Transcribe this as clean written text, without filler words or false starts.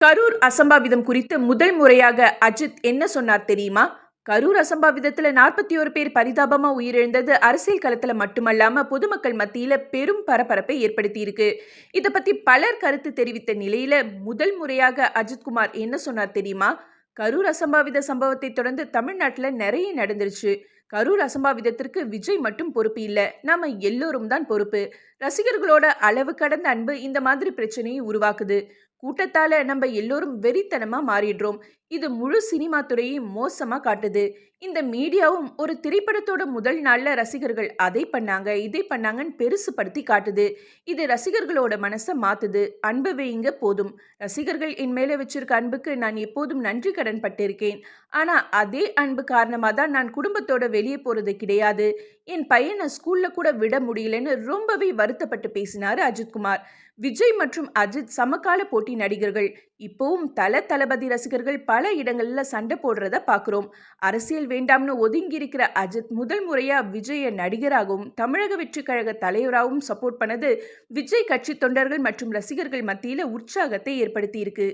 கரூர் அசம்பாவிதம் குறித்து முதல் முறையாக அஜித் என்ன சொன்னார் தெரியுமா? கரூர் அசம்பாவிதத்துல 41 பேர் பரிதாபமா உயிரிழந்தது அரசியல் களத்துல மட்டுமல்லாம பொதுமக்கள் மத்தியில பெரும் பரபரப்பை ஏற்படுத்தி இருக்கு. இத பத்தி பலர் கருத்து தெரிவித்த நிலையில முதல் முறையாக அஜித்குமார் என்ன சொன்னார் தெரியுமா? கரூர் அசம்பாவித சம்பவத்தை தொடர்ந்து தமிழ்நாட்டுல நிறைய நடந்துருச்சு. கரூர் அசம்பாவிதத்திற்கு விஜய் மட்டும் பொறுப்பு இல்ல, நாம எல்லோரும் தான் பொறுப்பு. ரசிகர்களோட அளவு கடந்த அன்பு இந்த மாதிரி பிரச்சனையை உருவாக்குது. கூட்டத்தால நம்ம எல்லோரும் வெறித்தனமா மாறிடுறோம். இது முழு சினிமா துறையை மோசமா காட்டுது. இந்த மீடியாவும் ஒரு திரைப்படத்தோட முதல் நாள்ல ரசிகர்கள் அதை பண்ணாங்க இதை பண்ணாங்கன்னு பெருசுபடுத்தி காட்டுது. இது ரசிகர்களோட மனசை மாத்துது. அன்பு வைங்க போதும். ரசிகர்கள் என் மேல வச்சிருக்க அன்புக்கு நான் எப்போதும் நன்றி கடன் பட்டிருக்கேன். ஆனா அதே அன்பு காரணமா தான் நான் குடும்பத்தோட வெளியே போறது கிடையாது. என் பையனை ஸ்கூல்ல கூட விட முடியலன்னு ரொம்பவே வருத்தப்பட்டு பேசினாரு அஜித்குமார். விஜய் மற்றும் அஜித் சமகால போட்டி நடிகர்கள். இப்போவும் தளபதி ரசிகர்கள் பல இடங்கள்ல சண்டை போடுறத பாக்குறோம். அரசியல் வேண்டாம்னு ஒதுங்கி இருக்கிற அஜித் முதல் முறையா விஜய நடிகராகவும் தமிழக வெற்றி கழக தலைவராகவும் சப்போர்ட் பண்ணது விஜய் கட்சி தொண்டர்கள் மற்றும் ரசிகர்கள் மத்தியில உற்சாகத்தை ஏற்படுத்தி இருக்கு.